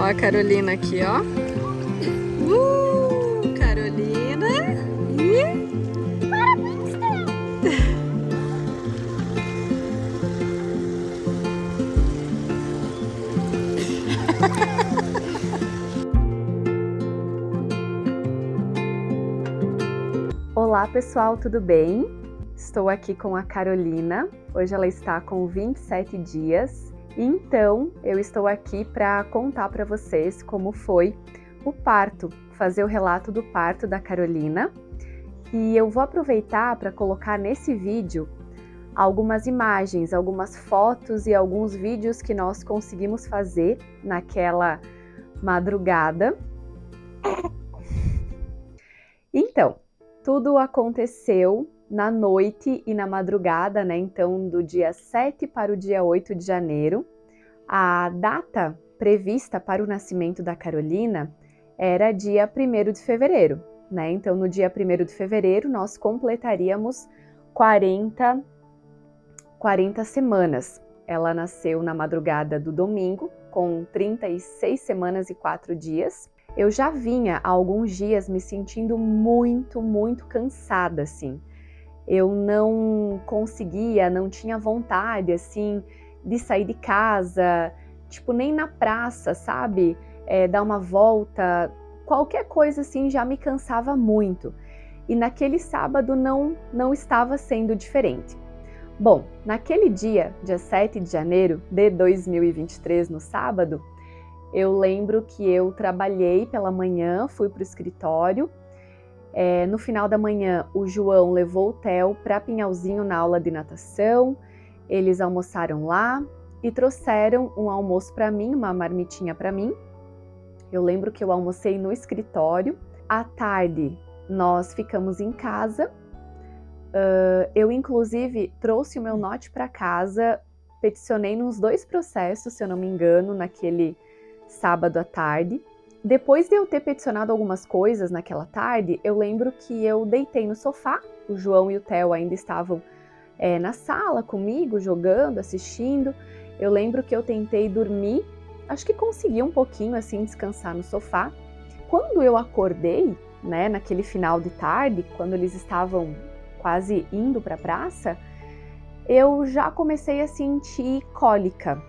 a Carolina aqui, ó. Carolina. Parabéns, Olá pessoal, tudo bem? Estou aqui com a Carolina, hoje ela está com 27 dias, então eu estou aqui para contar para vocês como foi o parto, fazer o relato do parto da Carolina, e eu vou aproveitar para colocar nesse vídeo algumas imagens, algumas fotos e alguns vídeos que nós conseguimos fazer naquela madrugada. Então, tudo aconteceu na noite e na madrugada, né? Então, do dia 7 para o dia 8 de janeiro. A data prevista para o nascimento da Carolina era dia 1º de fevereiro, né? Então, no dia 1º de fevereiro, nós completaríamos 40 semanas. Ela nasceu na madrugada do domingo, com 36 semanas e 4 dias. Eu já vinha há alguns dias me sentindo muito cansada, assim. Eu não conseguia, não tinha vontade, assim, de sair de casa, tipo, nem na praça, sabe? Dar uma volta, qualquer coisa assim já me cansava muito. E naquele sábado não estava sendo diferente. Bom, naquele dia 7 de janeiro de 2023, no sábado, eu lembro que eu trabalhei pela manhã, fui para o escritório. No final da manhã, o João levou o Theo para Pinhalzinho na aula de natação. Eles almoçaram lá e trouxeram um almoço para mim, uma marmitinha para mim. Eu lembro que eu almocei no escritório. À tarde, nós ficamos em casa. Eu, inclusive, trouxe o meu note para casa, peticionei nos 2 processos, se eu não me engano, naquele sábado à tarde. Depois de eu ter peticionado algumas coisas naquela tarde, eu lembro que eu deitei no sofá, o João e o Theo ainda estavam na sala comigo, jogando, assistindo. Eu lembro que eu tentei dormir, acho que consegui um pouquinho assim descansar no sofá. Quando eu acordei, né, naquele final de tarde, quando eles estavam quase indo para a praça, eu já comecei a sentir cólica.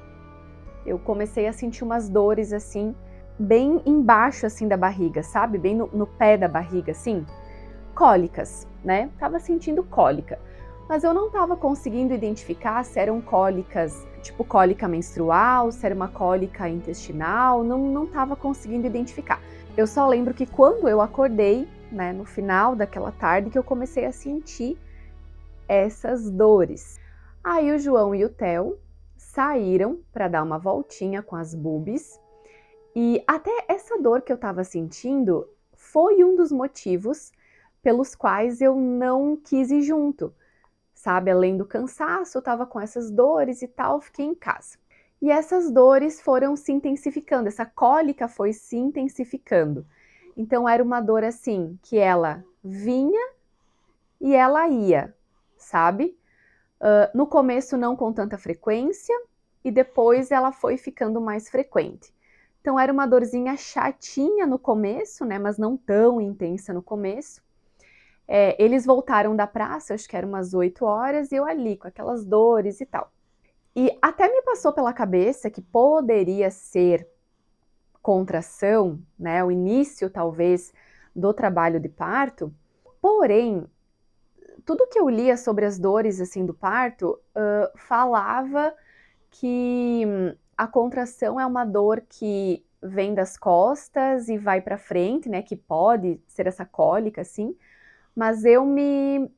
Eu comecei a sentir umas dores assim, bem embaixo assim da barriga, sabe? Bem no pé da barriga, assim. Cólicas, né? Tava sentindo cólica. Mas eu não tava conseguindo identificar se eram cólicas, tipo cólica menstrual, se era uma cólica intestinal, não tava conseguindo identificar. Eu só lembro que quando eu acordei, né, no final daquela tarde, que eu comecei a sentir essas dores. Aí o João e o Theo saíram para dar uma voltinha com as bubis, e até essa dor que eu estava sentindo foi um dos motivos pelos quais eu não quis ir junto, sabe? Além do cansaço, eu estava com essas dores e tal, fiquei em casa. E essas dores foram se intensificando, essa cólica foi se intensificando. Então era uma dor assim, que ela vinha e ela ia, sabe? No começo não com tanta frequência e depois ela foi ficando mais frequente. Então era uma dorzinha chatinha no começo, né, mas não tão intensa no começo. Eles voltaram da praça, acho que eram umas 8 horas, e eu ali com aquelas dores e tal. E até me passou pela cabeça que poderia ser contração, né, o início talvez do trabalho de parto, porém tudo que eu lia sobre as dores assim do parto falava que a contração é uma dor que vem das costas e vai para frente, né? Que pode ser essa cólica, assim. Mas eu me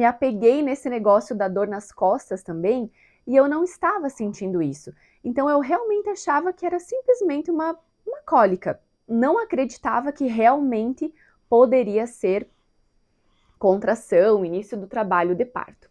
apeguei nesse negócio da dor nas costas também e eu não estava sentindo isso. Então eu realmente achava que era simplesmente uma cólica. Não acreditava que realmente poderia ser contração, início do trabalho de parto.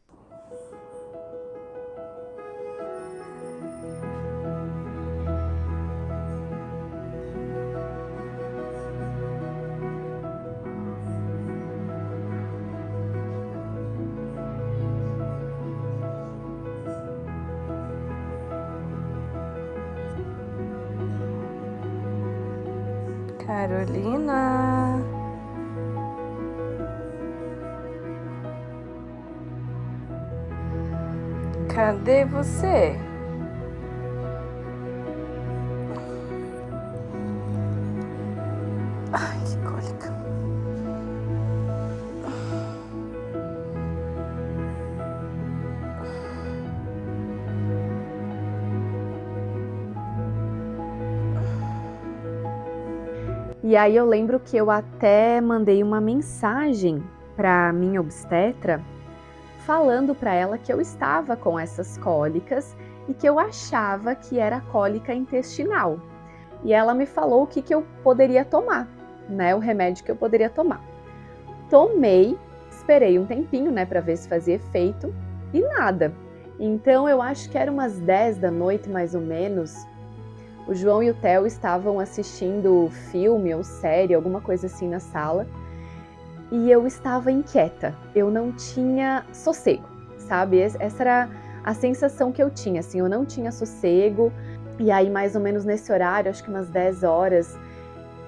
Carolina. Cadê você? Ai, que cólica. E aí eu lembro que eu até mandei uma mensagem para minha obstetra falando para ela que eu estava com essas cólicas e que eu achava que era cólica intestinal. E ela me falou o que eu poderia tomar, né? O remédio que eu poderia tomar. Tomei, esperei um tempinho, né, para ver se fazia efeito e nada. Então eu acho que era umas 10 da noite mais ou menos. O João e o Theo estavam assistindo filme ou série, alguma coisa assim na sala, e eu estava inquieta, eu não tinha sossego, sabe? Essa era a sensação que eu tinha, assim, eu não tinha sossego, e aí mais ou menos nesse horário, acho que umas 10 horas,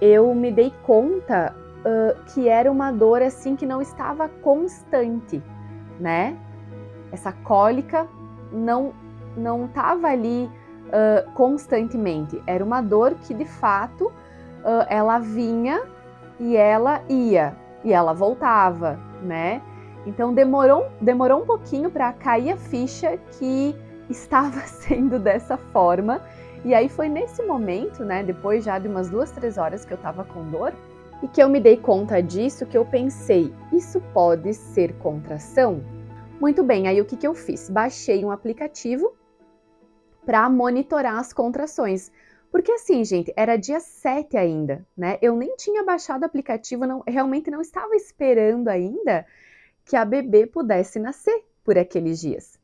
eu me dei conta que era uma dor assim que não estava constante, né? Essa cólica não estava ali constantemente. Era uma dor que, de fato, ela vinha e ela ia, e ela voltava, né? Então demorou um pouquinho para cair a ficha que estava sendo dessa forma. E aí foi nesse momento, né, depois já de umas 2, 3 horas que eu estava com dor, e que eu me dei conta disso, que eu pensei, isso pode ser contração? Muito bem, aí o que eu fiz? Baixei um aplicativo para monitorar as contrações. Porque assim, gente, era dia 7 ainda, né? Eu nem tinha baixado o aplicativo, realmente não estava esperando ainda que a bebê pudesse nascer por aqueles dias.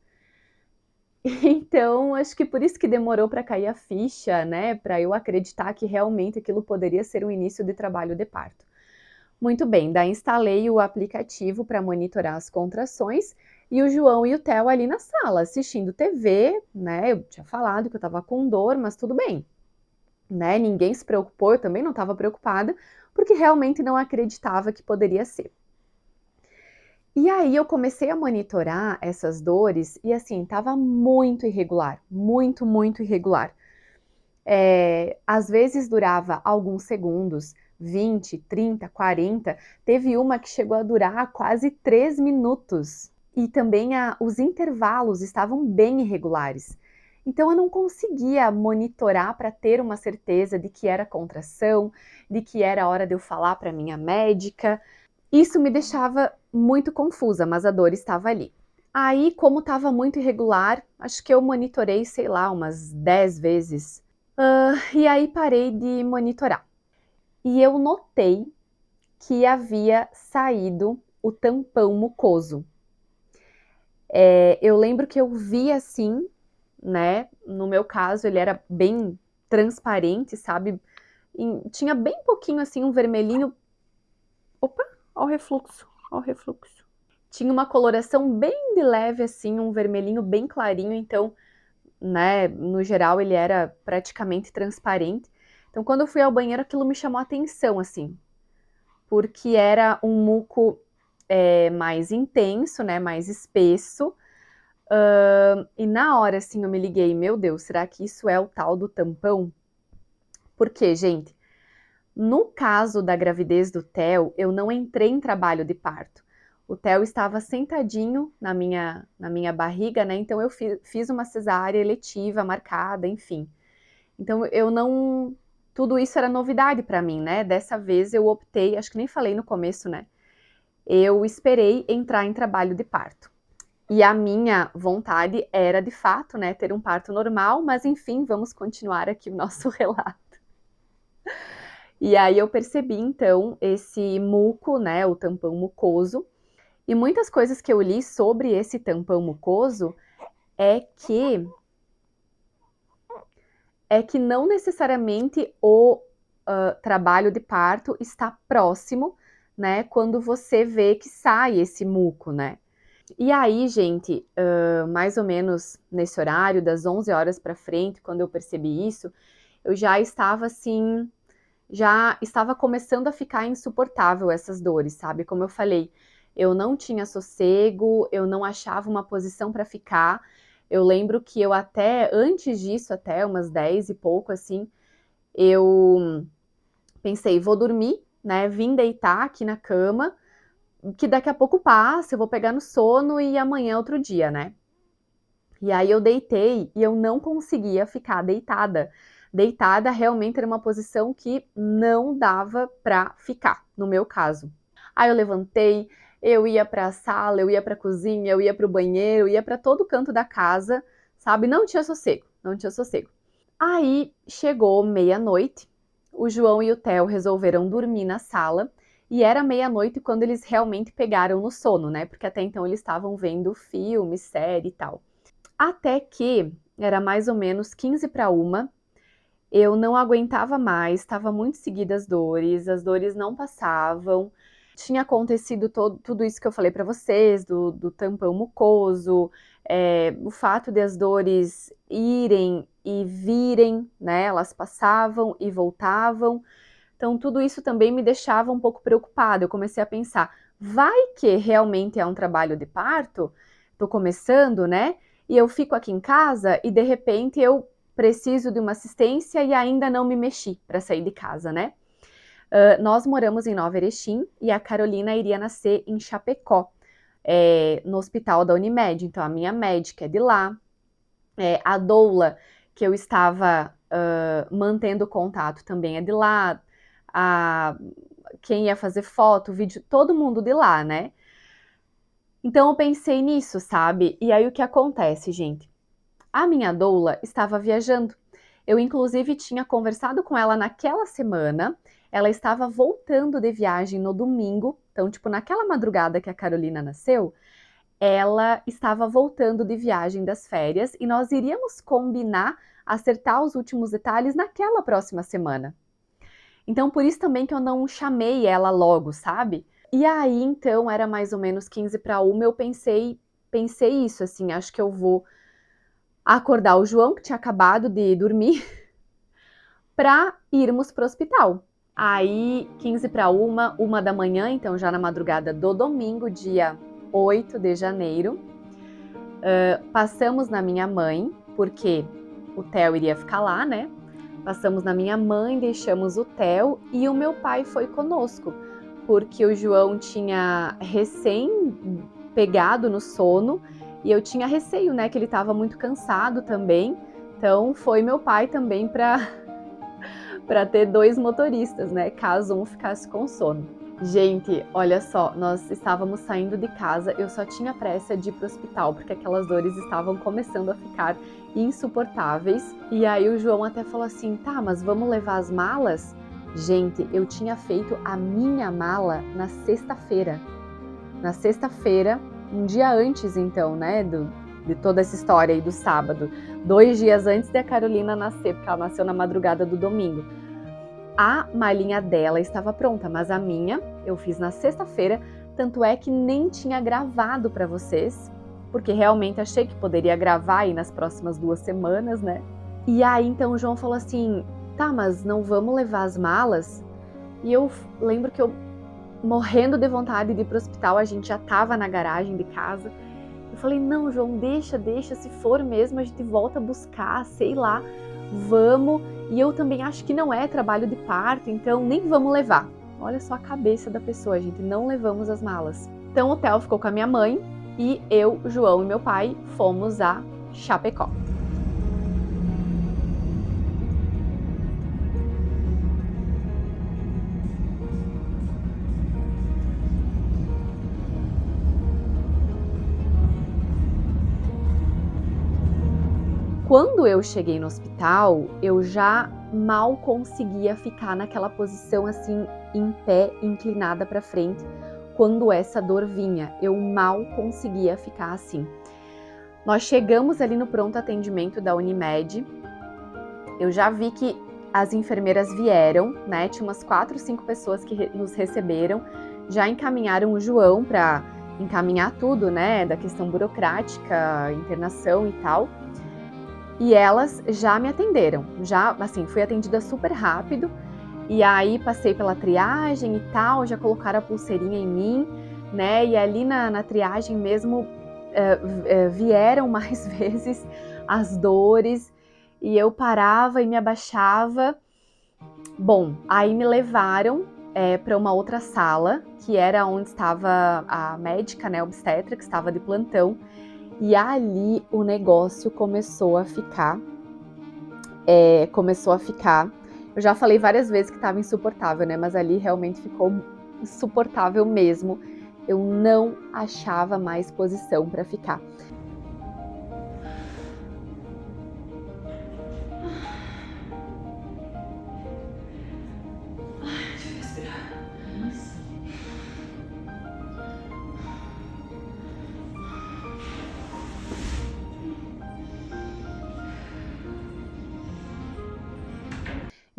Então, acho que por isso que demorou para cair a ficha, né? Para eu acreditar que realmente aquilo poderia ser um início de trabalho de parto. Muito bem, daí instalei o aplicativo para monitorar as contrações e o João e o Theo ali na sala, assistindo TV, né? Eu tinha falado que eu estava com dor, mas tudo bem, né? Ninguém se preocupou, eu também não estava preocupada, porque realmente não acreditava que poderia ser. E aí eu comecei a monitorar essas dores e assim, estava muito irregular, muito irregular. Às vezes durava alguns segundos, 20, 30, 40. Teve uma que chegou a durar quase 3 minutos. E também os intervalos estavam bem irregulares. Então eu não conseguia monitorar para ter uma certeza de que era contração, de que era a hora de eu falar para minha médica. Isso me deixava muito confusa, mas a dor estava ali. Aí, como estava muito irregular, acho que eu monitorei, sei lá, umas 10 vezes. E aí parei de monitorar. E eu notei que havia saído o tampão mucoso. Eu lembro que eu vi assim, né? No meu caso, ele era bem transparente, sabe? Tinha bem pouquinho assim, um vermelhinho. Opa, ó o refluxo, ó o refluxo. Tinha uma coloração bem de leve, assim, um vermelhinho bem clarinho, então, né, no geral ele era praticamente transparente. Então, quando eu fui ao banheiro, aquilo me chamou a atenção, assim, porque era um muco mais intenso, né, mais espesso. E na hora, assim, eu me liguei, meu Deus, será que isso é o tal do tampão? Por quê, gente? No caso da gravidez do Theo, eu não entrei em trabalho de parto. O Theo estava sentadinho na minha barriga, né? Então eu fiz uma cesárea eletiva, marcada, enfim. Então eu não... Tudo isso era novidade para mim, né? Dessa vez eu optei, acho que nem falei no começo, né? Eu esperei entrar em trabalho de parto. E a minha vontade era, de fato, né, ter um parto normal, mas enfim, vamos continuar aqui o nosso relato. E aí eu percebi, então, esse muco, né, o tampão mucoso. E muitas coisas que eu li sobre esse tampão mucoso é que não necessariamente o trabalho de parto está próximo, né, quando você vê que sai esse muco, né. E aí, gente, mais ou menos nesse horário, das 11 horas para frente, quando eu percebi isso, eu já estava assim, já estava começando a ficar insuportável essas dores, sabe? Como eu falei, eu não tinha sossego, eu não achava uma posição para ficar. Eu lembro que eu até, antes disso, até umas 10 e pouco, assim, eu pensei, vou dormir, né? Vim deitar aqui na cama, que daqui a pouco passa, eu vou pegar no sono e amanhã é outro dia, né? E aí eu deitei e eu não conseguia ficar deitada. Deitada realmente era uma posição que não dava pra ficar, no meu caso. Aí eu levantei, eu ia pra sala, eu ia pra cozinha, eu ia pro banheiro, eu ia pra todo canto da casa, sabe? Não tinha sossego, não tinha sossego. Aí chegou meia-noite, o João e o Theo resolveram dormir na sala e era meia-noite quando eles realmente pegaram no sono, né? Porque até então eles estavam vendo filme, série e tal. Até que era mais ou menos 15 para uma, eu não aguentava mais, estava muito seguida as dores não passavam. Tinha acontecido tudo isso que eu falei para vocês, do tampão mucoso, o fato de as dores irem e virem, né? Elas passavam e voltavam. Então, tudo isso também me deixava um pouco preocupada. Eu comecei a pensar, vai que realmente é um trabalho de parto? Tô começando, né? E eu fico aqui em casa e de repente eu preciso de uma assistência e ainda não me mexi para sair de casa, né? Nós moramos em Nova Erechim e a Carolina iria nascer em Chapecó, no hospital da Unimed. Então, a minha médica é de lá. A doula, que eu estava mantendo contato, também é de lá. Quem ia fazer foto, vídeo, todo mundo de lá, né? Então eu pensei nisso, sabe? E aí o que acontece, gente? A minha doula estava viajando. Eu, inclusive, tinha conversado com ela naquela semana. Ela estava voltando de viagem no domingo. Então, tipo, naquela madrugada que a Carolina nasceu, ela estava voltando de viagem das férias e nós iríamos combinar acertar os últimos detalhes naquela próxima semana. Então, por isso também que eu não chamei ela logo, sabe? E aí, então, era mais ou menos 15 para uma, eu pensei isso, assim, acho que eu vou acordar o João, que tinha acabado de dormir, para irmos pro hospital. Aí, 15 para uma da manhã, então já na madrugada do domingo, dia 8 de janeiro, passamos na minha mãe, porque o Theo iria ficar lá, né? Passamos na minha mãe, deixamos o Theo e o meu pai foi conosco, porque o João tinha recém pegado no sono e eu tinha receio, né, que ele estava muito cansado também. Então foi meu pai também para ter dois motoristas, né, caso um ficasse com sono. Gente, olha só, nós estávamos saindo de casa, eu só tinha pressa de ir pro hospital, porque aquelas dores estavam começando a ficar insuportáveis. E aí o João até falou assim, tá, mas vamos levar as malas? Gente, eu tinha feito a minha mala na sexta-feira. Na sexta-feira, um dia antes então, né, de toda essa história aí do sábado. 2 dias antes de a Carolina nascer, porque ela nasceu na madrugada do domingo. A malinha dela estava pronta, mas a minha eu fiz na sexta-feira, tanto é que nem tinha gravado para vocês, porque realmente achei que poderia gravar aí nas próximas 2 semanas, né? E aí então o João falou assim, tá, mas não vamos levar as malas? E eu lembro que eu, morrendo de vontade de ir pro hospital, a gente já tava na garagem de casa. Eu falei, não, João, deixa, se for mesmo a gente volta a buscar, sei lá, vamos. E eu também acho que não é trabalho de parto, então nem vamos levar. Olha só a cabeça da pessoa, gente, não levamos as malas. Então o Theo ficou com a minha mãe e eu, João e meu pai fomos a Chapecó. Quando eu cheguei no hospital, eu já mal conseguia ficar naquela posição assim, em pé, inclinada para frente, quando essa dor vinha. Eu mal conseguia ficar assim. Nós chegamos ali no pronto atendimento da Unimed. Eu já vi que as enfermeiras vieram, né? Tinha umas 4, 5 pessoas que nos receberam, já encaminharam o João para encaminhar tudo, né? Da questão burocrática, internação e tal. E elas já me atenderam, já, assim, fui atendida super rápido. E aí passei pela triagem e tal, já colocaram a pulseirinha em mim, né? E ali na triagem mesmo vieram mais vezes as dores e eu parava e me abaixava. Bom, aí me levaram para uma outra sala, que era onde estava a médica, né, obstetra, que estava de plantão. E ali o negócio começou a ficar. Eu já falei várias vezes que estava insuportável, né? Mas ali realmente ficou insuportável mesmo. Eu não achava mais posição para ficar.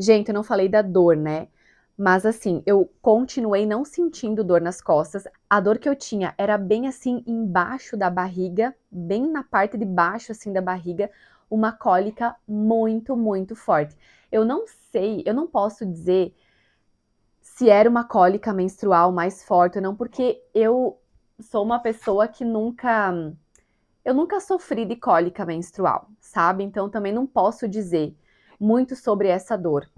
Gente, eu não falei da dor, né? Mas assim, eu continuei não sentindo dor nas costas. A dor que eu tinha era bem assim embaixo da barriga, bem na parte de baixo assim da barriga, uma cólica muito, muito forte. Eu não sei, eu não posso dizer se era uma cólica menstrual mais forte ou não, porque eu sou uma pessoa que eu nunca sofri de cólica menstrual, sabe? Então também não posso dizer muito sobre essa dor.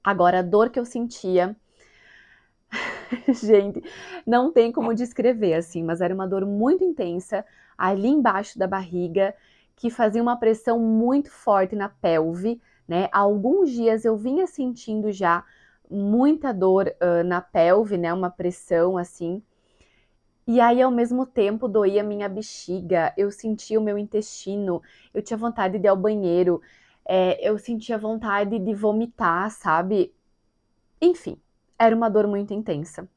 Agora, a dor que eu sentia, gente, não tem como descrever assim, mas era uma dor muito intensa ali embaixo da barriga, que fazia uma pressão muito forte na pelve, né? Há alguns dias eu vinha sentindo já muita dor na pelve, né? Uma pressão assim. E aí, ao mesmo tempo, doía minha bexiga, eu sentia o meu intestino, eu tinha vontade de ir ao banheiro, eu sentia vontade de vomitar, sabe? Enfim, era uma dor muito intensa.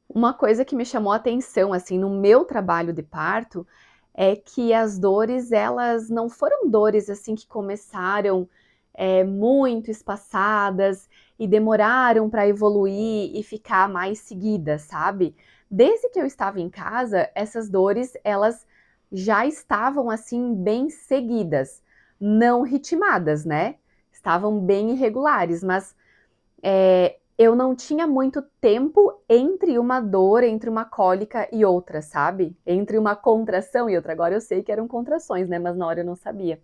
Uma coisa que me chamou a atenção, assim, no meu trabalho de parto, é que as dores, elas não foram dores, assim, que começaram muito espaçadas e demoraram para evoluir e ficar mais seguidas, sabe? Desde que eu estava em casa, essas dores, elas já estavam, assim, bem seguidas, não ritmadas, né? Estavam bem irregulares, mas eu não tinha muito tempo entre uma dor, entre uma cólica e outra, sabe? Entre uma contração e outra. Agora eu sei que eram contrações, né? Mas na hora eu não sabia.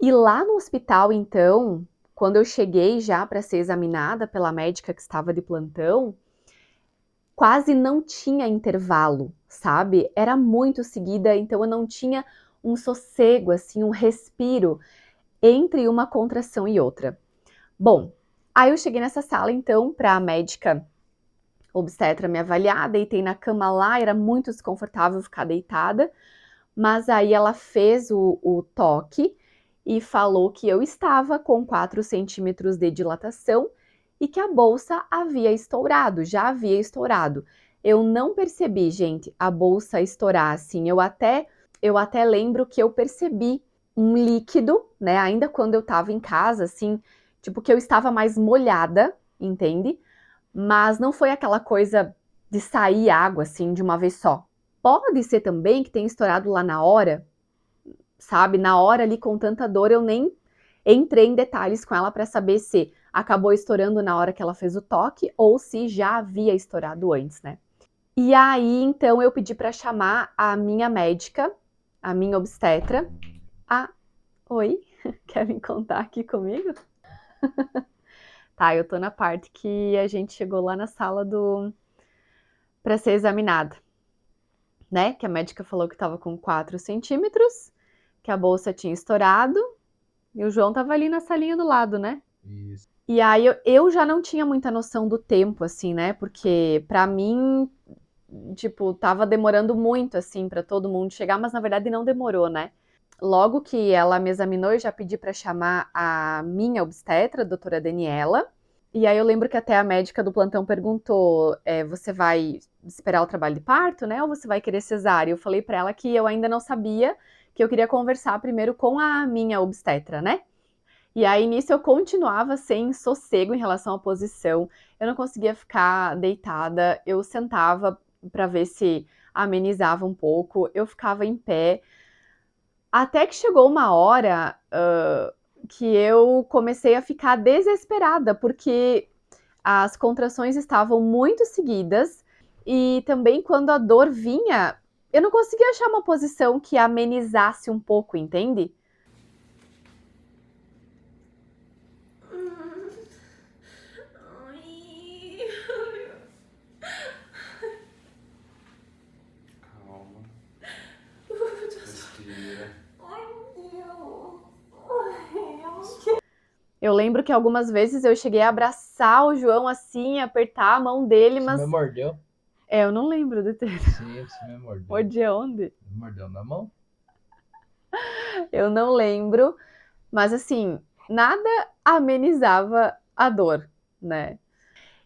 E lá no hospital, então, quando eu cheguei já para ser examinada pela médica que estava de plantão, quase não tinha intervalo, sabe? Era muito seguida, então eu não tinha um sossego, assim, um respiro entre uma contração e outra. Bom, aí eu cheguei nessa sala, então, para a médica obstetra me avaliar, deitei na cama lá, era muito desconfortável ficar deitada, mas aí ela fez o toque e falou que eu estava com 4 centímetros de dilatação e que a bolsa havia estourado, já havia estourado. Eu não percebi, gente, a bolsa estourar assim, eu até lembro que eu percebi um líquido, né, ainda quando eu estava em casa, assim, tipo que eu estava mais molhada, entende? Mas não foi aquela coisa de sair água assim de uma vez só. Pode ser também que tenha estourado lá na hora, sabe? Na hora ali com tanta dor, eu nem entrei em detalhes com ela para saber se acabou estourando na hora que ela fez o toque ou se já havia estourado antes, né? E aí, então, eu pedi para chamar a minha médica, a minha obstetra. Oi, quer me contar aqui comigo? Tá, eu tô na parte que a gente chegou lá na sala para ser examinada, né? Que a médica falou que tava com 4 centímetros, que a bolsa tinha estourado, e o João tava ali na salinha do lado, né? Isso. E aí eu já não tinha muita noção do tempo, assim, né? Porque pra mim, tipo, tava demorando muito, assim, pra todo mundo chegar, mas na verdade não demorou, né? Logo que ela me examinou, eu já pedi pra chamar a minha obstetra, a doutora Daniela. E aí eu lembro que até a médica do plantão perguntou, você vai esperar o trabalho de parto, né? Ou você vai querer cesárea? Eu falei pra ela que eu ainda não sabia, que eu queria conversar primeiro com a minha obstetra, né? E aí nisso eu continuava sem sossego em relação à posição. Eu não conseguia ficar deitada, eu sentava pra ver se amenizava um pouco, eu ficava em pé. Até que chegou uma hora que eu comecei a ficar desesperada, porque as contrações estavam muito seguidas e também quando a dor vinha, eu não conseguia achar uma posição que amenizasse um pouco, entende? Calma. Respira. Eu lembro que algumas vezes eu cheguei a abraçar o João assim, apertar a mão dele, Você mas me mordeu? eu não lembro de ter. Sim, você me mordeu. Mordi onde? Mordeu na mão? Eu não lembro, mas assim, nada amenizava a dor, né?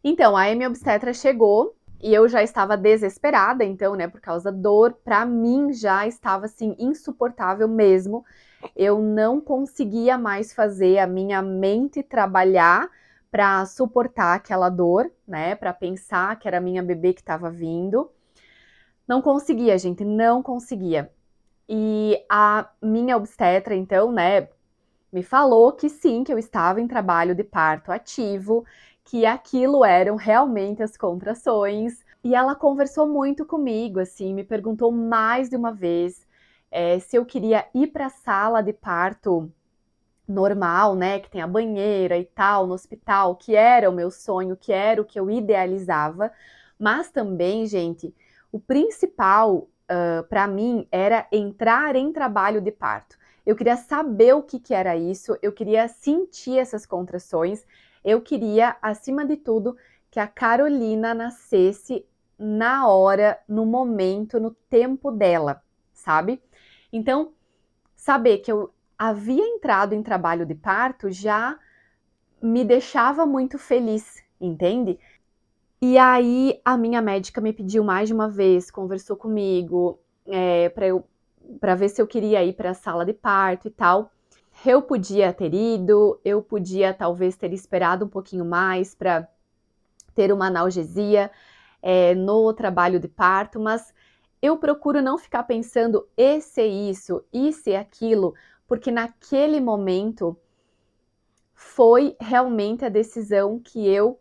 Então, a minha obstetra chegou e eu já estava desesperada, então, né, por causa da dor, pra mim já estava assim insuportável mesmo. Eu não conseguia mais fazer a minha mente trabalhar para suportar aquela dor, né, para pensar que era a minha bebê que estava vindo. Não conseguia, gente, não conseguia. E a minha obstetra, então, né, me falou que sim, que eu estava em trabalho de parto ativo, que aquilo eram realmente as contrações. E ela conversou muito comigo, assim, me perguntou mais de uma vez se eu queria ir para a sala de parto normal, né, que tem a banheira e tal, no hospital, que era o meu sonho, que era o que eu idealizava. Mas também, gente, o principal para mim era entrar em trabalho de parto. Eu queria saber o que era isso, eu queria sentir essas contrações, eu queria, acima de tudo, que a Carolina nascesse na hora, no momento, no tempo dela, sabe? Então, saber que eu havia entrado em trabalho de parto já me deixava muito feliz, entende? E aí a minha médica me pediu mais de uma vez, conversou comigo, para ver se eu queria ir para a sala de parto e tal. Eu podia ter ido, eu podia talvez ter esperado um pouquinho mais para ter uma analgesia no trabalho de parto, mas eu procuro não ficar pensando esse é isso é aquilo, porque naquele momento foi realmente a decisão que eu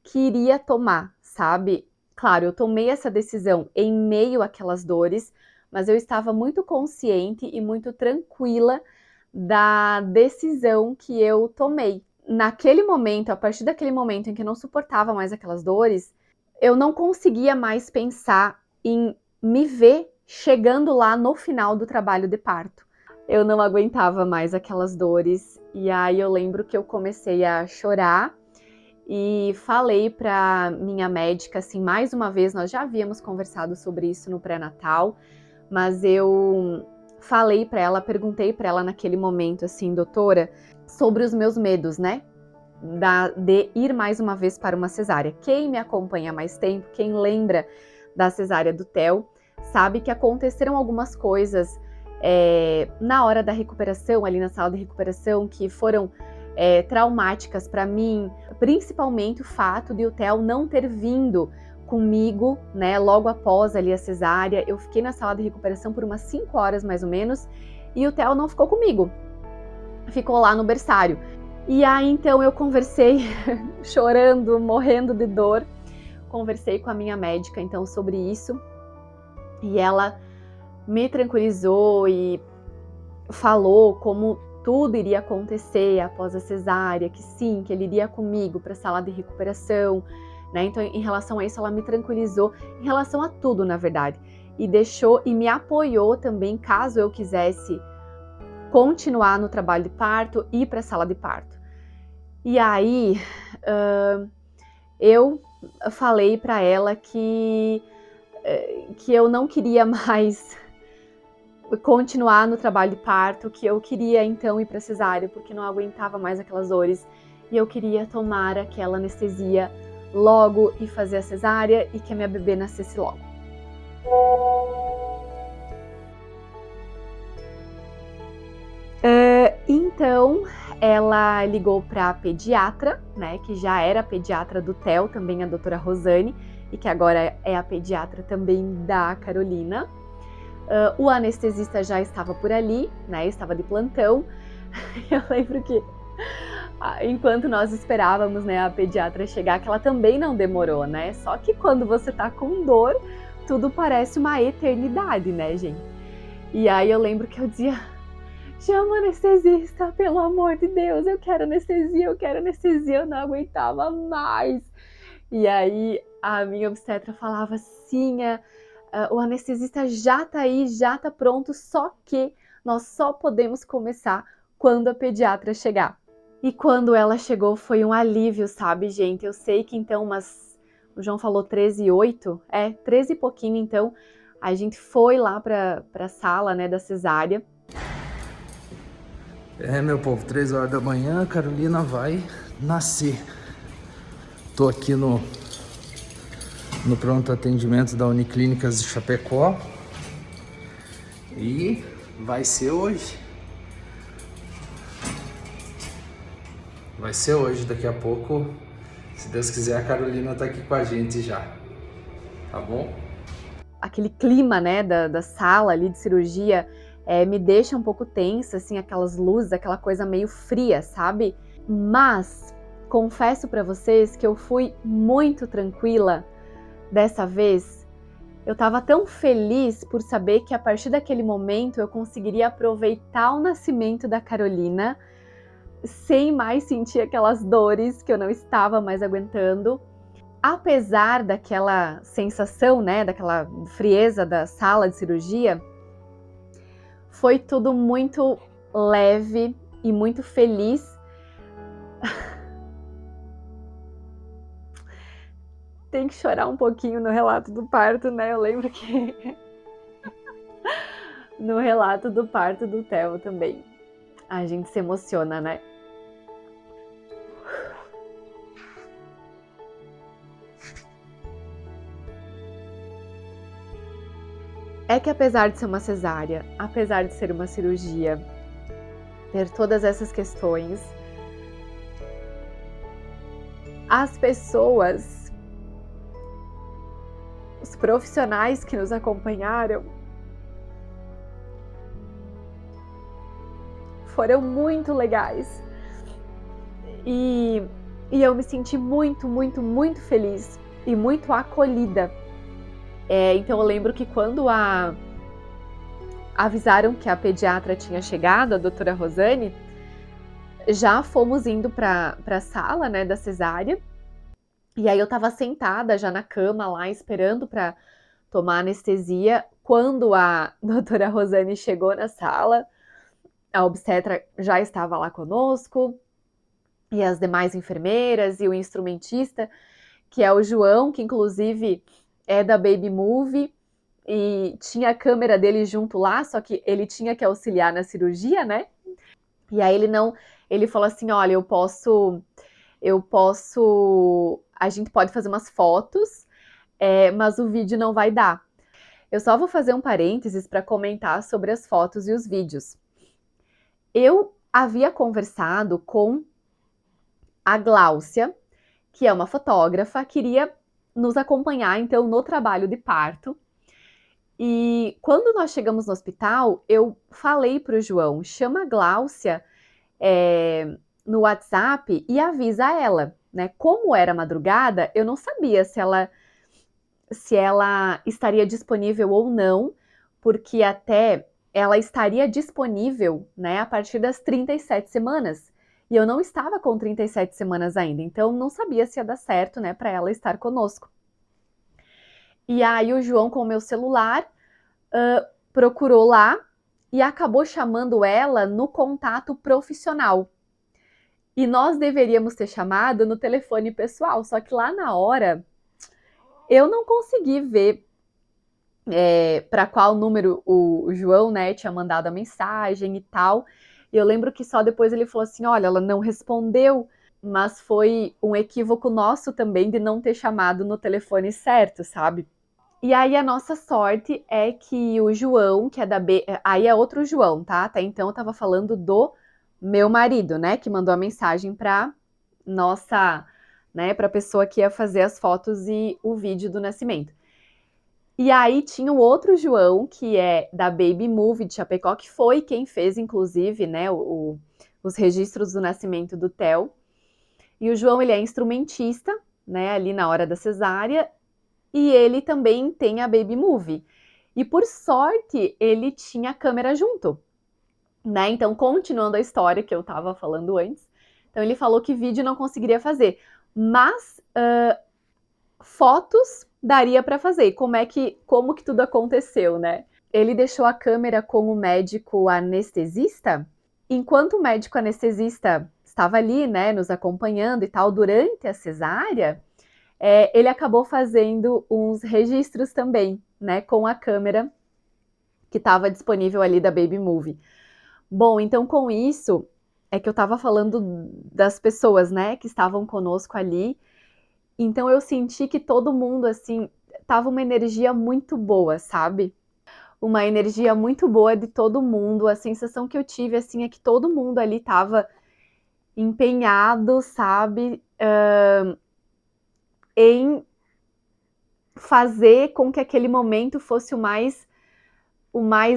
queria tomar, sabe? Claro, eu tomei essa decisão em meio àquelas dores, mas eu estava muito consciente e muito tranquila da decisão que eu tomei. Naquele momento, a partir daquele momento em que eu não suportava mais aquelas dores, eu não conseguia mais pensar em me ver chegando lá no final do trabalho de parto. Eu não aguentava mais aquelas dores e aí eu lembro que eu comecei a chorar e falei para minha médica, assim, mais uma vez, nós já havíamos conversado sobre isso no pré-natal, mas eu falei para ela, perguntei para ela naquele momento, assim, doutora, sobre os meus medos, né? De ir mais uma vez para uma cesárea. Quem me acompanha há mais tempo, quem lembra da cesárea do Theo, sabe que aconteceram algumas coisas na hora da recuperação, ali na sala de recuperação, que foram traumáticas para mim, principalmente o fato de o Theo não ter vindo comigo, né, logo após ali a cesárea. Eu fiquei na sala de recuperação por umas 5 horas mais ou menos, e o Theo não ficou comigo, ficou lá no berçário. E aí então eu conversei, chorando, morrendo de dor, conversei com a minha médica então sobre isso, e ela me tranquilizou e falou como tudo iria acontecer após a cesárea, que sim, que ele iria comigo para a sala de recuperação, né? Então, em relação a isso, ela me tranquilizou, em relação a tudo, na verdade, e deixou e me apoiou também, caso eu quisesse continuar no trabalho de parto, ir para a sala de parto. E aí, eu falei para ela que eu não queria mais continuar no trabalho de parto, que eu queria então ir para cesárea, porque não aguentava mais aquelas dores, e eu queria tomar aquela anestesia logo e fazer a cesárea e que a minha bebê nascesse logo. Então, ela ligou para a pediatra, né, que já era a pediatra do Theo, também a doutora Rosane, e que agora é a pediatra também da Carolina. O anestesista já estava por ali, né, estava de plantão. Eu lembro que enquanto nós esperávamos, né, a pediatra chegar, que ela também não demorou, né? Só que quando você tá com dor, tudo parece uma eternidade, né, gente? E aí eu lembro que eu dizia: chama o anestesista, pelo amor de Deus, eu quero anestesia, eu não aguentava mais. E aí a minha obstetra falava assim, o anestesista já tá aí, já tá pronto, só que nós só podemos começar quando a pediatra chegar. E quando ela chegou foi um alívio, sabe, gente? Eu sei que então o João falou 13h08, 13 e pouquinho, então a gente foi lá pra sala, né, da cesárea. Meu povo, 3 horas da manhã, a Carolina vai nascer. Tô aqui no pronto atendimento da Uniclínicas de Chapecó e vai ser hoje. Vai ser hoje, daqui a pouco, se Deus quiser, a Carolina tá aqui com a gente já, tá bom? Aquele clima, né, da sala ali de cirurgia me deixa um pouco tensa, assim, aquelas luzes, aquela coisa meio fria, sabe? Mas confesso pra vocês que eu fui muito tranquila dessa vez. Eu tava tão feliz por saber que a partir daquele momento eu conseguiria aproveitar o nascimento da Carolina sem mais sentir aquelas dores que eu não estava mais aguentando. Apesar daquela sensação, né, daquela frieza da sala de cirurgia, foi tudo muito leve e muito feliz. Tem que chorar um pouquinho no relato do parto, né? Eu lembro que no relato do parto do Theo também a gente se emociona, né? É que apesar de ser uma cesárea, apesar de ser uma cirurgia, ter todas essas questões, as pessoas, os profissionais que nos acompanharam foram muito legais. E eu me senti muito, muito, muito feliz e muito acolhida. Então eu lembro que quando avisaram que a pediatra tinha chegado, a doutora Rosane, já fomos indo para a sala, né, da cesárea. E aí eu estava sentada já na cama lá, esperando para tomar anestesia. Quando a doutora Rosane chegou na sala, a obstetra já estava lá conosco, e as demais enfermeiras e o instrumentista, que é o João, que inclusive é da Baby Move, e tinha a câmera dele junto lá, só que ele tinha que auxiliar na cirurgia, né? E aí ele falou assim, olha, a gente pode fazer umas fotos, mas o vídeo não vai dar. Eu só vou fazer um parênteses para comentar sobre as fotos e os vídeos. Eu havia conversado com a Gláucia, que é uma fotógrafa, queria nos acompanhar, então, no trabalho de parto. E quando nós chegamos no hospital, eu falei para o João, chama a Gláucia no WhatsApp e avisa ela, né? Como era madrugada, eu não sabia se ela estaria disponível ou não, porque até ela estaria disponível, né, a partir das 37 semanas. E eu não estava com 37 semanas ainda, então não sabia se ia dar certo, né, para ela estar conosco. E aí o João, com o meu celular, procurou lá e acabou chamando ela no contato profissional. E nós deveríamos ter chamado no telefone pessoal, só que lá na hora eu não consegui ver para qual número o João, né, tinha mandado a mensagem e tal. E eu lembro que só depois ele falou assim, olha, ela não respondeu, mas foi um equívoco nosso também de não ter chamado no telefone certo, sabe? E aí a nossa sorte é que o João, que é da aí é outro João, tá? Até então eu tava falando do meu marido, né, que mandou a mensagem pra nossa, né, pra pessoa que ia fazer as fotos e o vídeo do nascimento. E aí tinha o outro João, que é da Baby Move de Chapecó, que foi quem fez, inclusive, né, os registros do nascimento do Theo. E o João, ele é instrumentista, né, ali na hora da cesárea, e ele também tem a Baby Movie. E por sorte, ele tinha a câmera junto, né? Então, continuando a história que eu estava falando antes, então ele falou que vídeo não conseguiria fazer, mas fotos daria para fazer. Como que tudo aconteceu, né? Ele deixou a câmera com o médico anestesista. Enquanto o médico anestesista estava ali, né, nos acompanhando e tal, durante a cesárea, ele acabou fazendo uns registros também, né, com a câmera que estava disponível ali da Baby Movie. Bom, então com isso é que eu estava falando das pessoas, né, que estavam conosco ali. Então eu senti que todo mundo, assim, tava uma energia muito boa, sabe? Uma energia muito boa de todo mundo. A sensação que eu tive, assim, é que todo mundo ali tava empenhado, sabe? Em fazer com que aquele momento fosse o mais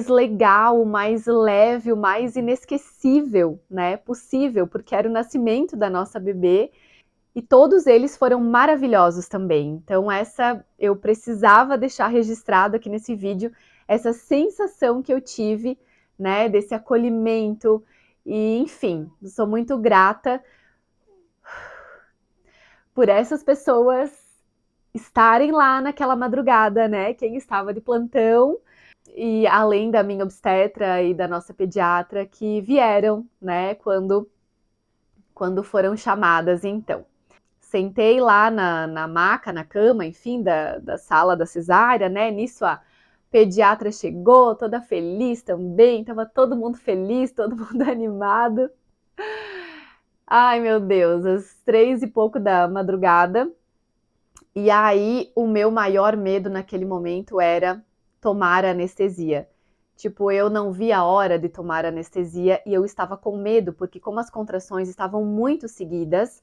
legal, o mais leve, o mais inesquecível, né, possível, porque era o nascimento da nossa bebê. E todos eles foram maravilhosos também. Então eu precisava deixar registrado aqui nesse vídeo essa sensação que eu tive, né, desse acolhimento. E, enfim, sou muito grata por essas pessoas estarem lá naquela madrugada, né? Quem estava de plantão, e além da minha obstetra e da nossa pediatra, que vieram, né, quando foram chamadas, então. Sentei lá na maca, na cama, enfim, da sala da cesárea, né? Nisso a pediatra chegou, toda feliz também, tava todo mundo feliz, todo mundo animado. Ai, meu Deus, às 3 e pouco da madrugada. E aí, o meu maior medo naquele momento era tomar anestesia. Tipo, eu não vi a hora de tomar anestesia e eu estava com medo, porque como as contrações estavam muito seguidas,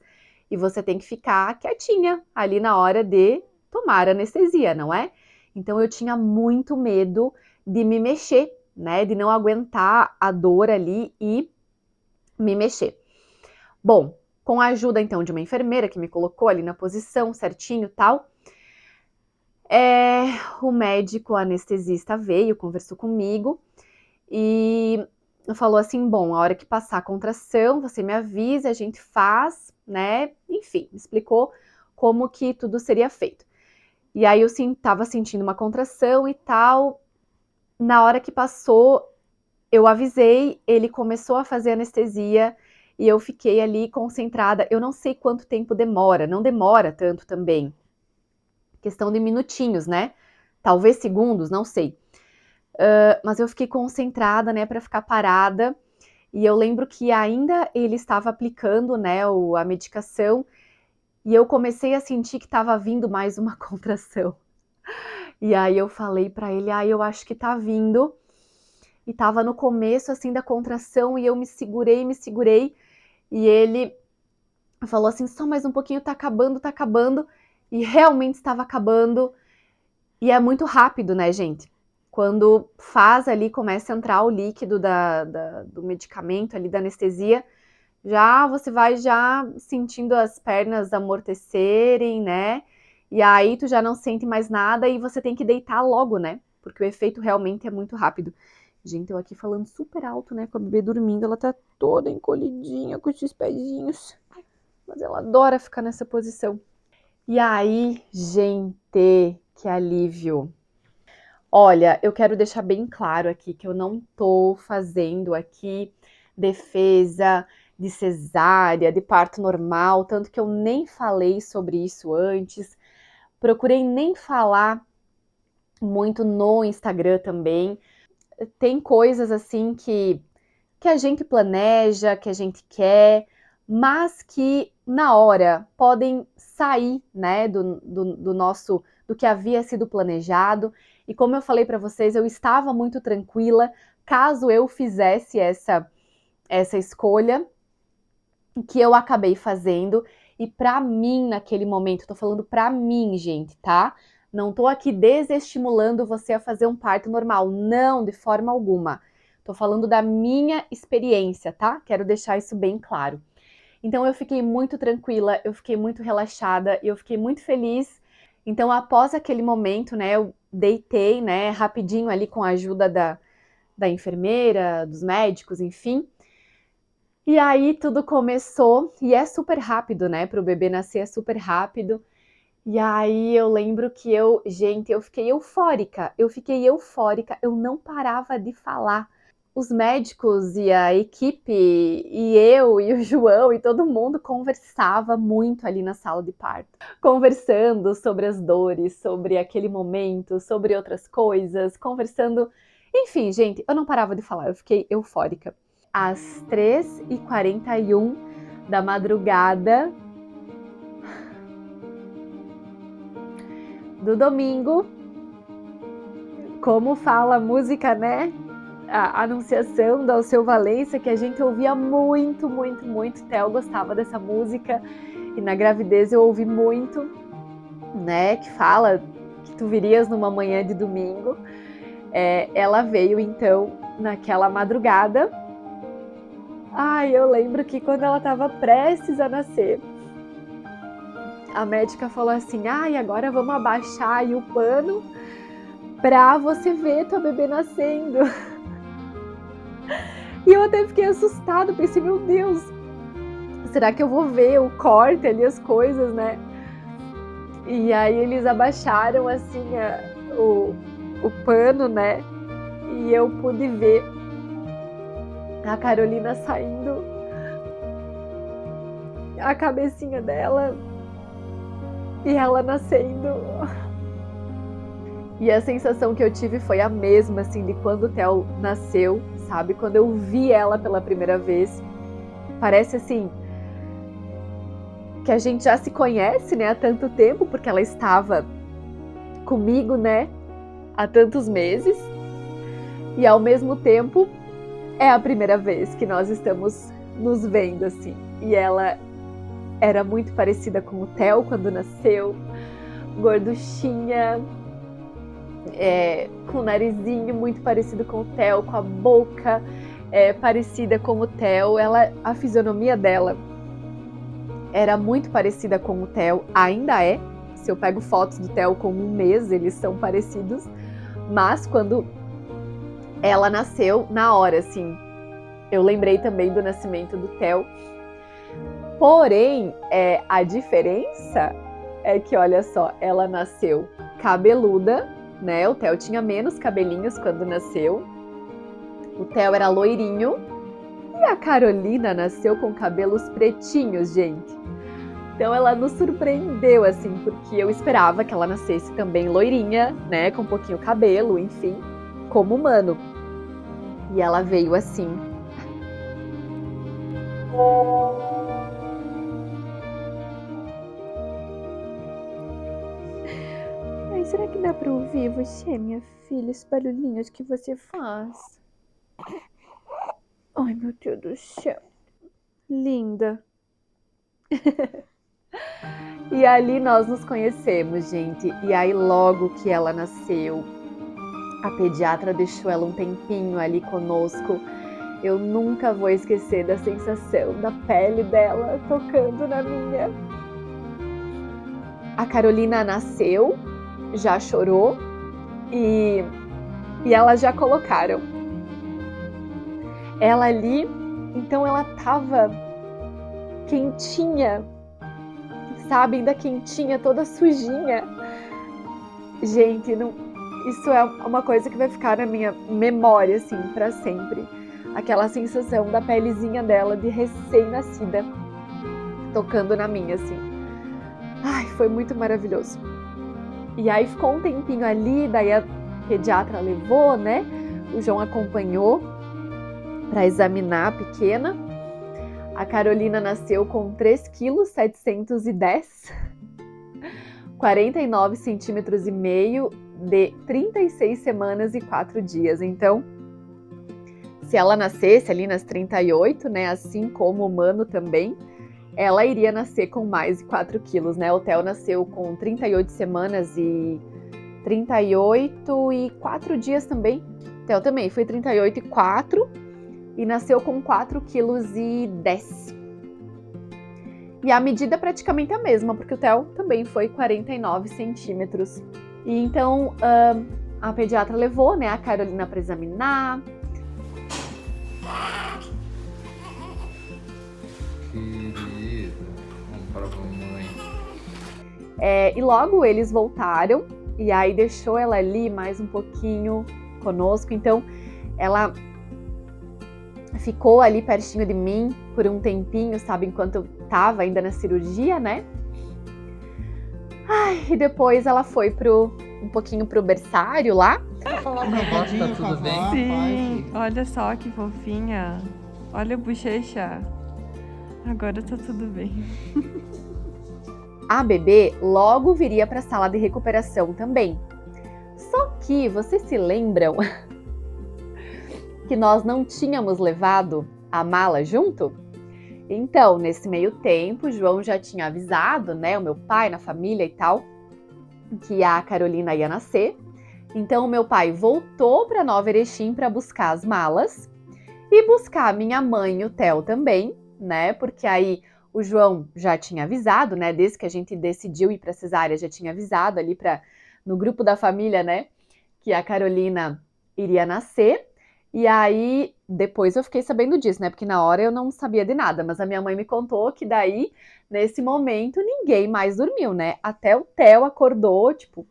e você tem que ficar quietinha ali na hora de tomar anestesia, não é? Então eu tinha muito medo de me mexer, né? De não aguentar a dor ali e me mexer. Bom, com a ajuda então de uma enfermeira que me colocou ali na posição certinho e tal, o médico anestesista veio, conversou comigo e falou assim, bom, a hora que passar a contração, você me avisa, a gente faz, né? Enfim, explicou como que tudo seria feito. E aí eu tava sentindo uma contração e tal. Na hora que passou, eu avisei, ele começou a fazer anestesia e eu fiquei ali concentrada. Eu não sei quanto tempo demora, não demora tanto também. Questão de minutinhos, né? Talvez segundos, não sei. Mas eu fiquei concentrada, né, para ficar parada. E eu lembro que ainda ele estava aplicando, né, a medicação. E eu comecei a sentir que estava vindo mais uma contração. E aí eu falei para ele, eu acho que tá vindo. E tava no começo, assim, da contração. E eu me segurei. E ele falou assim, só mais um pouquinho, tá acabando. E realmente estava acabando. E é muito rápido, né, gente? Quando faz ali, começa a entrar o líquido do medicamento ali, da anestesia, você vai já sentindo as pernas amortecerem, né? E aí tu já não sente mais nada e você tem que deitar logo, né? Porque o efeito realmente é muito rápido. Gente, eu aqui falando super alto, né? Com a bebê dormindo, ela tá toda encolhidinha com esses pezinhos. Mas ela adora ficar nessa posição. E aí, gente, que alívio. Olha, eu quero deixar bem claro aqui que eu não tô fazendo aqui defesa de cesárea, de parto normal, tanto que eu nem falei sobre isso antes. Procurei nem falar muito no Instagram também. Tem coisas assim que a gente planeja, que a gente quer, mas que na hora podem sair, né, do que havia sido planejado. E como eu falei para vocês, eu estava muito tranquila caso eu fizesse essa escolha que eu acabei fazendo. E para mim, naquele momento, tô falando para mim, gente, tá? Não tô aqui desestimulando você a fazer um parto normal, não, de forma alguma. Tô falando da minha experiência, tá? Quero deixar isso bem claro. Então eu fiquei muito tranquila, eu fiquei muito relaxada e eu fiquei muito feliz. Então após aquele momento, né, eu deitei, né, rapidinho ali com a ajuda da enfermeira, dos médicos, enfim. E aí tudo começou, e é super rápido, né, para o bebê nascer é super rápido. E aí eu lembro que eu fiquei eufórica, eu não parava de falar. Os médicos e a equipe, e eu, e o João, e todo mundo conversava muito ali na sala de parto. Conversando sobre as dores, sobre aquele momento, sobre outras coisas, conversando. Enfim, gente, eu não parava de falar, eu fiquei eufórica. Às 3h41 da madrugada do domingo, como fala a música, né? A Anunciação da Alceu Valença, que a gente ouvia muito, muito, muito. Theo gostava dessa música e na gravidez eu ouvi muito, né? Que fala que tu virias numa manhã de domingo. Ela veio então naquela madrugada. Ai, eu lembro que quando ela estava prestes a nascer, a médica falou assim: ai, agora vamos abaixar aí o pano pra você ver tua bebê nascendo. E eu até fiquei assustada, pensei, meu Deus, será que eu vou ver o corte ali, as coisas, né? E aí eles abaixaram assim o pano, né? E eu pude ver a Carolina saindo, a cabecinha dela e ela nascendo. E a sensação que eu tive foi a mesma, assim, de quando o Theo nasceu, sabe? Quando eu vi ela pela primeira vez. Parece, assim, que a gente já se conhece, né, há tanto tempo, porque ela estava comigo, né, há tantos meses. E, ao mesmo tempo, é a primeira vez que nós estamos nos vendo, assim. E ela era muito parecida com o Theo quando nasceu, gorduchinha, com o narizinho muito parecido com o Theo, com a boca parecida com o Theo. A fisionomia dela era muito parecida com o Theo, ainda é. Se eu pego fotos do Theo com 1 mês, eles são parecidos. Mas quando ela nasceu, na hora, assim, eu lembrei também do nascimento do Theo. Porém, a diferença é que, olha só, ela nasceu cabeluda, né? O Theo tinha menos cabelinhos quando nasceu. O Theo era loirinho. E a Carolina nasceu com cabelos pretinhos, gente. Então ela nos surpreendeu, assim, porque eu esperava que ela nascesse também loirinha, né? Com um pouquinho cabelo, enfim, como humano. E ela veio assim. Ai, será que dá pra ouvir você, minha filha, os barulhinhos que você faz? Ai, meu Deus do céu. Linda. E ali nós nos conhecemos, gente. E aí logo que ela nasceu, a pediatra deixou ela um tempinho ali conosco. Eu nunca vou esquecer da sensação da pele dela tocando na minha. A Carolina nasceu, já chorou e elas já colocaram ela ali. Então ela tava quentinha, sabe? Ainda quentinha, toda sujinha. Gente, isso é uma coisa que vai ficar na minha memória, assim, pra sempre. Aquela sensação da pelezinha dela de recém-nascida tocando na minha, assim. Ai, foi muito maravilhoso. E aí ficou um tempinho ali, daí a pediatra levou, né? O João acompanhou para examinar a pequena. A Carolina nasceu com 3,710 kg, 49 centímetros e meio, de 36 semanas e 4 dias. Então, se ela nascesse ali nas 38, né, assim como o Mano também, ela iria nascer com mais de 4 quilos, né? O Theo nasceu com 38 semanas e 38 e 4 dias também. Theo também foi 38,4 e nasceu com 4,10 kg. E a medida é praticamente a mesma, porque o Theo também foi 49 centímetros. E então a pediatra levou, né, a Carolina para examinar. Querida, vamos para a mamãe. E logo eles voltaram, e aí deixou ela ali mais um pouquinho conosco. Então ela ficou ali pertinho de mim por um tempinho, sabe, enquanto eu tava ainda na cirurgia, né? E depois ela foi um pouquinho pro berçário lá. Falar pra vó que tá tudo bem. Sim, olha só que fofinha. Olha a bochecha. Agora tá tudo bem. A bebê logo viria para a sala de recuperação também. Só que vocês se lembram que nós não tínhamos levado a mala junto? Então, nesse meio tempo, o João já tinha avisado, né, o meu pai na família e tal, que a Carolina ia nascer. Então, o meu pai voltou para Nova Erechim para buscar as malas e buscar a minha mãe e o Theo também, né? Porque aí o João já tinha avisado, né? Desde que a gente decidiu ir para cesárea, já tinha avisado ali no grupo da família, né? Que a Carolina iria nascer. E aí, depois eu fiquei sabendo disso, né? Porque na hora eu não sabia de nada, mas a minha mãe me contou que daí, nesse momento, ninguém mais dormiu, né? Até o Theo acordou, tipo,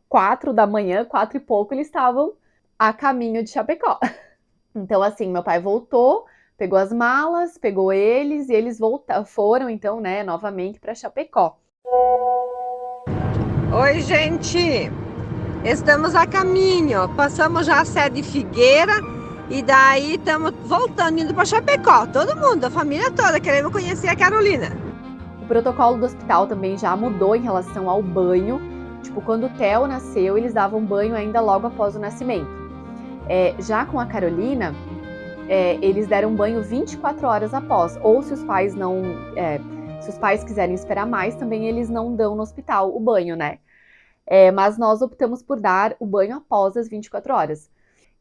4 da manhã, 4 e pouco, eles estavam a caminho de Chapecó. Então, assim, meu pai voltou, pegou as malas, pegou eles e eles foram, então, né, novamente para Chapecó. Oi, gente! Estamos a caminho, passamos já a sede Figueira e daí estamos voltando, indo para Chapecó. Todo mundo, a família toda, querendo conhecer a Carolina. O protocolo do hospital também já mudou em relação ao banho. Tipo, quando o Theo nasceu, eles davam banho ainda logo após o nascimento. Já com a Carolina, eles deram banho 24 horas após. Ou se os pais não... se os pais quiserem esperar mais, também eles não dão no hospital o banho, né? Mas nós optamos por dar o banho após as 24 horas.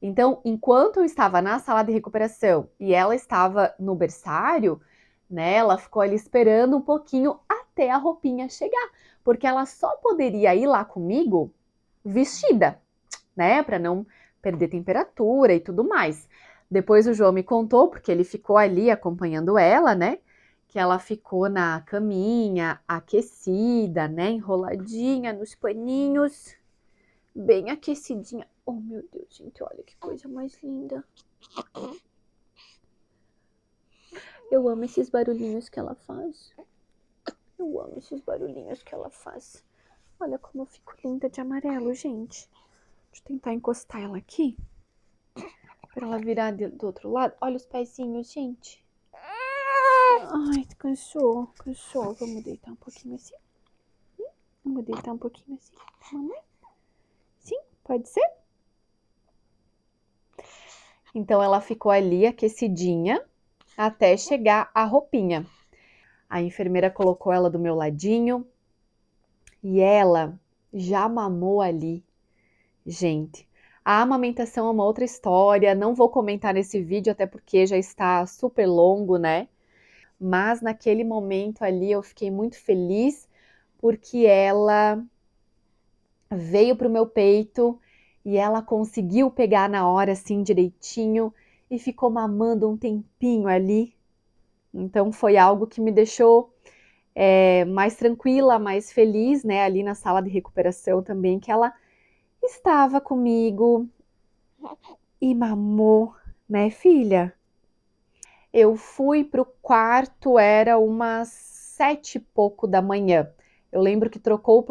Então, enquanto eu estava na sala de recuperação e ela estava no berçário, né, ela ficou ali esperando um pouquinho até a roupinha chegar, porque ela só poderia ir lá comigo vestida, né, para não perder temperatura e tudo mais. Depois o João me contou, porque ele ficou ali acompanhando ela, né, que ela ficou na caminha, aquecida, né, enroladinha nos paninhos, bem aquecidinha. Oh, meu Deus, gente, olha que coisa mais linda. Eu amo esses barulhinhos que ela faz. Eu amo esses barulhinhos que ela faz. Olha como eu fico linda de amarelo, gente. Deixa eu tentar encostar ela aqui, para ela virar do outro lado. Olha os pezinhos, gente. Ai, cansou. Vamos deitar um pouquinho assim? Vamos deitar um pouquinho assim, mamãe? Sim, pode ser? Então ela ficou ali aquecidinha até chegar a roupinha. A enfermeira colocou ela do meu ladinho e ela já mamou ali. Gente, a amamentação é uma outra história, não vou comentar nesse vídeo até porque já está super longo, né? Mas naquele momento ali eu fiquei muito feliz porque ela veio pro meu peito e ela conseguiu pegar na hora assim direitinho e ficou mamando um tempinho ali. Então foi algo que me deixou mais tranquila, mais feliz, né? Ali na sala de recuperação também, que ela estava comigo e mamou, né, filha? Eu fui pro quarto, era umas 7 e pouco da manhã. Eu lembro que trocou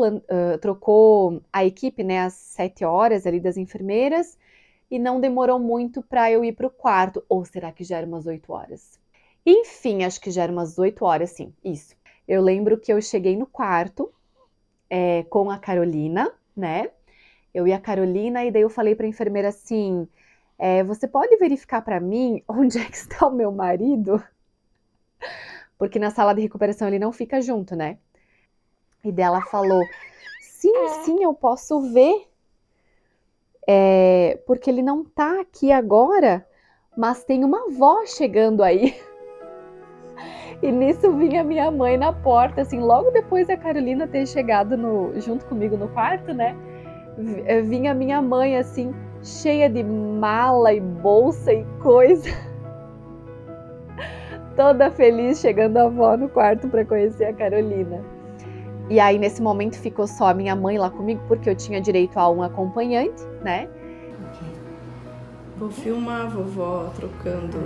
a equipe, né, às 7 horas ali das enfermeiras e não demorou muito para eu ir pro quarto. Ou será que já era umas 8 horas? Enfim, acho que já era umas 8 horas, sim, isso. Eu lembro que eu cheguei no quarto com a Carolina, né? Eu e a Carolina, e daí eu falei para a enfermeira assim, você pode verificar para mim onde é que está o meu marido? Porque na sala de recuperação ele não fica junto, né? E dela falou, sim, eu posso ver. porque ele não tá aqui agora, mas tem uma avó chegando aí. E nisso vinha minha mãe na porta, assim, logo depois da Carolina ter chegado junto comigo no quarto, né? Vinha minha mãe, assim, cheia de mala e bolsa e coisa. Toda feliz, chegando a avó no quarto para conhecer a Carolina. E aí, nesse momento, ficou só a minha mãe lá comigo, porque eu tinha direito a um acompanhante, né? Vou filmar a vovó trocando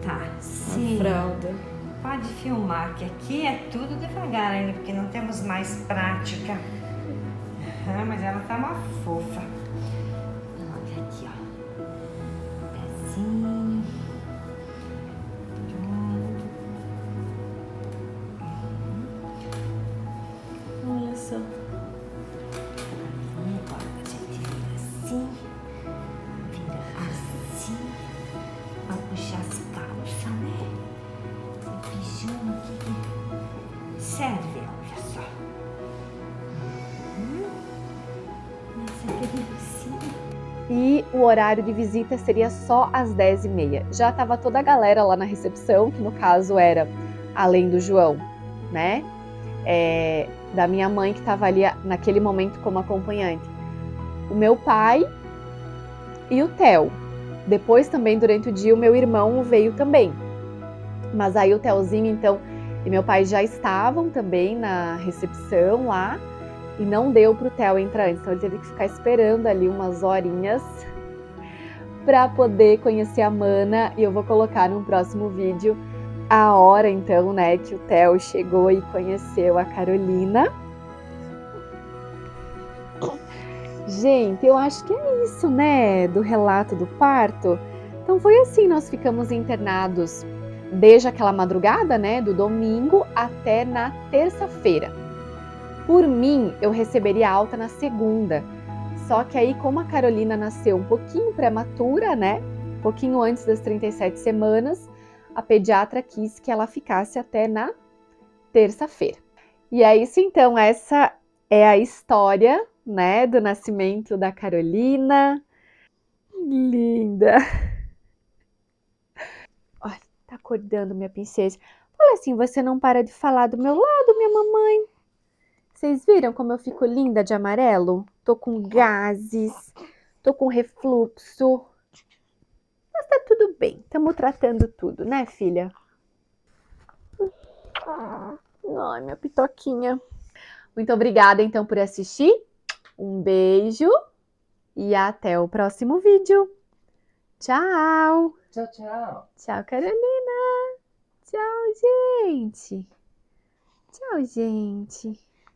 Tá, a sim. fralda. Pode filmar, que aqui é tudo devagar ainda, porque não temos mais prática. Mas ela tá uma fofa. Olha aqui, ó. Pezinho. Olha só. Agora a gente vira assim. Vira assim. Pra puxar as calças, né? Esse pijama aqui que serve, olha só. Essa delicinha. E o horário de visita seria só às 10h30. Já estava toda a galera lá na recepção, que no caso era, além do João, né? Da minha mãe, que estava ali naquele momento como acompanhante. O meu pai e o Theo. Depois também, durante o dia, o meu irmão veio também. Mas aí o Theozinho, então, e meu pai já estavam também na recepção lá. E não deu pro Theo entrar antes, então ele teve que ficar esperando ali umas horinhas para poder conhecer a Mana. E eu vou colocar no próximo vídeo a hora, então, né, que o Theo chegou e conheceu a Carolina. Gente, eu acho que é isso, né, do relato do parto. Então foi assim, nós ficamos internados desde aquela madrugada, né, do domingo até na terça-feira. Por mim, eu receberia alta na segunda. Só que aí, como a Carolina nasceu um pouquinho prematura, né? Um pouquinho antes das 37 semanas, a pediatra quis que ela ficasse até na terça-feira. E é isso então, essa é a história, né, do nascimento da Carolina. Linda! Olha, tá acordando minha princesa. Fala assim, você não para de falar do meu lado, minha mamãe. Vocês viram como eu fico linda de amarelo? Tô com gases, tô com refluxo. Mas tá tudo bem, estamos tratando tudo, né, filha? Ai, minha pitoquinha. Muito obrigada, então, por assistir. Um beijo e até o próximo vídeo. Tchau! Tchau, tchau. Tchau, Carolina! Tchau, gente! Tchau, gente!